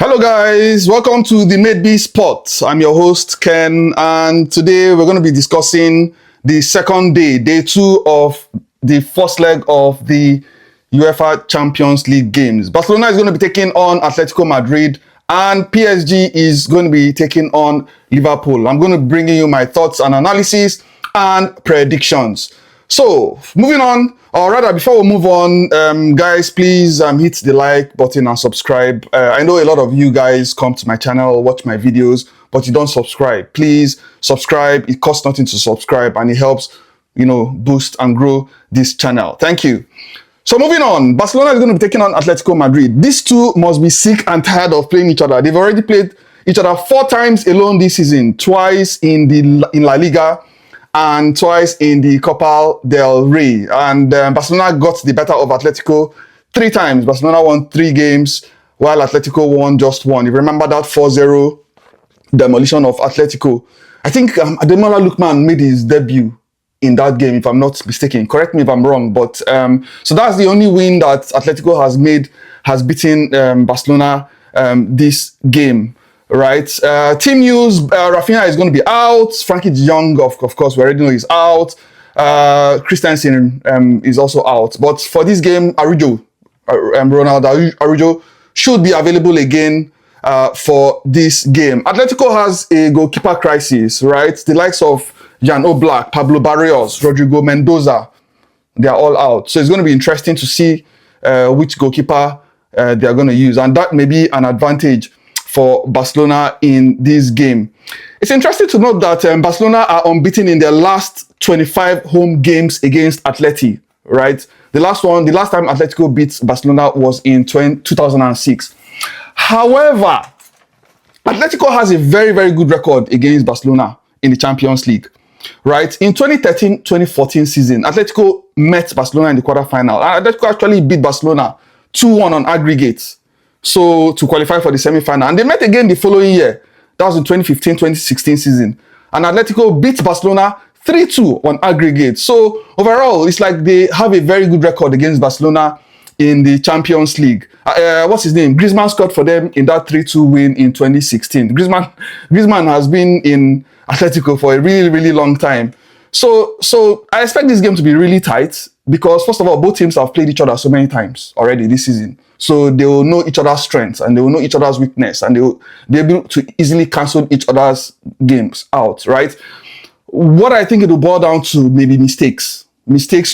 Hello guys, welcome to the Made Be Sport. I'm your host Ken, and today we're going to be discussing the second day, day 2 of the first leg of the UEFA Champions League games. Barcelona is going to be taking on Atletico Madrid, and PSG is going to be taking on Liverpool. I'm going to bring you my thoughts and analysis and predictions. So, moving on, or rather, before we move on, guys, please hit the like button and subscribe. I know a lot of you guys come to my channel, watch my videos, but you don't subscribe. Please subscribe. It costs nothing to subscribe, and it helps, boost and grow this channel. Thank you. So, moving on, Barcelona is going to be taking on Atletico Madrid. These two must be sick and tired of playing each other. They've already played each other 4 times alone this season, twice in La Liga, and twice in the Copa del Rey. And Barcelona got the better of Atletico 3 times. Barcelona won 3 games, while Atletico won just 1. You remember that 4-0 demolition of Atletico? I think Ademola Lookman made his debut in that game, if I'm not mistaken. Correct me if I'm wrong. But so that's the only win that Atletico has beaten Barcelona this game. Right, team news, Rafinha is going to be out. Frankie de Jong, of course, we already know he's out. Christensen is also out. But for this game, Ronaldo Araujo should be available again for this game. Atletico has a goalkeeper crisis, right? The likes of Jan Oblak, Pablo Barrios, Rodrigo Mendoza, they are all out. So it's going to be interesting to see which goalkeeper they are going to use. And that may be an advantage for Barcelona in this game. It's interesting to note that Barcelona are unbeaten in their last 25 home games against Atleti, right? The last time Atletico beat Barcelona was in 2006. However, Atletico has a very, very good record against Barcelona in the Champions League, right? In 2013-2014 season, Atletico met Barcelona in the quarterfinal. Atletico actually beat Barcelona 2-1 on aggregate, so to qualify for the semi-final. And they met again the following year. That was in 2015-2016 season. And Atletico beat Barcelona 3-2 on aggregate. So overall, it's like they have a very good record against Barcelona in the Champions League. What's his name? Griezmann scored for them in that 3-2 win in 2016. Griezmann has been in Atletico for a really, really long time. So I expect this game to be really tight because, first of all, both teams have played each other so many times already this season. So they will know each other's strengths and they will know each other's weakness, and they will be able to easily cancel each other's games out, right? What I think it will boil down to maybe mistakes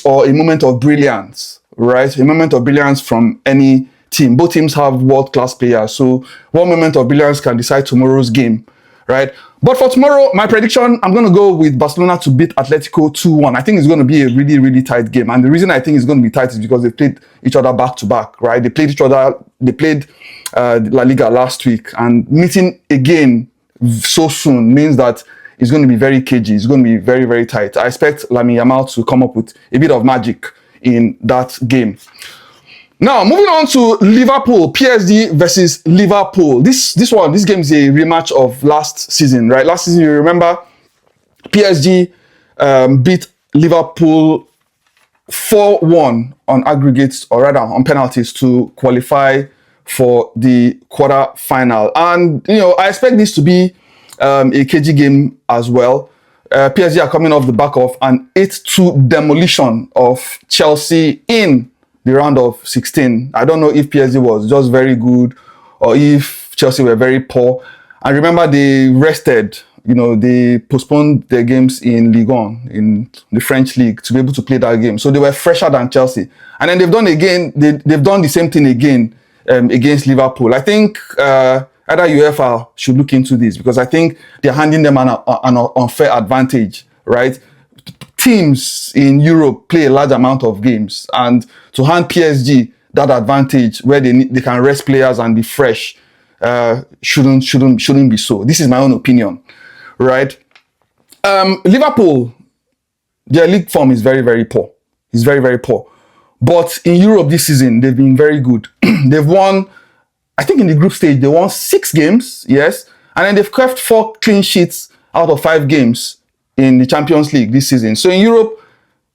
or a moment of brilliance, right? A moment of brilliance from any team. Both teams have world-class players, so one moment of brilliance can decide tomorrow's game, right? But for tomorrow, my prediction, I'm going to go with Barcelona to beat Atletico 2-1. I think it's going to be a really, really tight game. And the reason I think it's going to be tight is because they played each other back-to-back, right? They played La Liga last week. And meeting again so soon means that it's going to be very cagey. It's going to be very, very tight. I expect Lamine Yamal to come up with a bit of magic in that game. Now, moving on to Liverpool, PSG versus Liverpool. This game is a rematch of last season, right? Last season, you remember, PSG beat Liverpool 4-1 on aggregates, or rather on penalties, to qualify for the quarter-final. And, I expect this to be a cagey game as well. PSG are coming off the back of an 8-2 demolition of Chelsea in the round of 16. I don't know if PSG was just very good or if Chelsea were very poor. And remember, they rested, they postponed their games in Ligue 1, in the French league, to be able to play that game. So they were fresher than Chelsea. And then they've done the same thing again against Liverpool. I think either UEFA should look into this, because I think they're handing them an unfair advantage, right? Teams in Europe play a large amount of games, and to hand PSG that advantage where they can rest players and be fresh shouldn't be so. This is my own opinion, right? Liverpool, their league form is very, very poor. It's very, very poor. But in Europe this season, they've been very good. They've won, I think in the group stage, they won 6 games, yes, and then they've kept 4 clean sheets out of 5 games in the Champions League this season. So in Europe,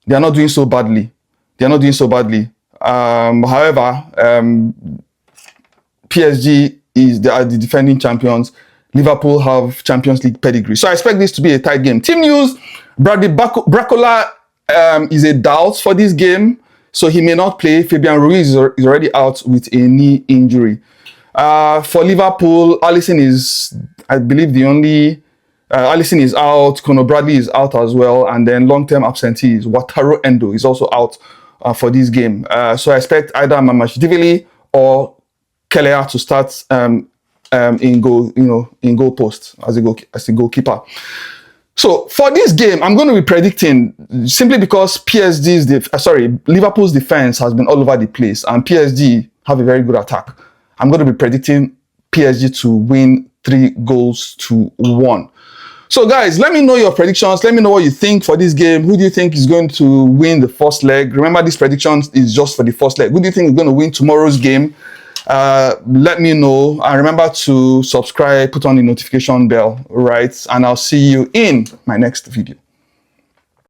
they are not doing so badly. However, PSG they are the defending champions. Liverpool have Champions League pedigree. So I expect this to be a tight game. Team news, Bradley Bracola is a doubt for this game, so he may not play. Fabian Ruiz is already out with a knee injury. For Liverpool, Alisson is, I believe, the only... Alisson is out, Conor Bradley is out as well, and then long-term absentees, Wataru Endo is also out for this game. So I expect either Mamashidvili or Kelleher to start in goal, in goal post as a goalkeeper. So for this game, I'm going to be predicting, simply because Liverpool's defense has been all over the place, and PSG have a very good attack. I'm going to be predicting PSG to win 3-1. So guys, let me know your predictions. Let me know what you think for this game. Who do you think is going to win the first leg? Remember, this prediction is just for the first leg. Who do you think is going to win tomorrow's game? Let me know. And remember to subscribe, put on the notification bell, right? And I'll see you in my next video.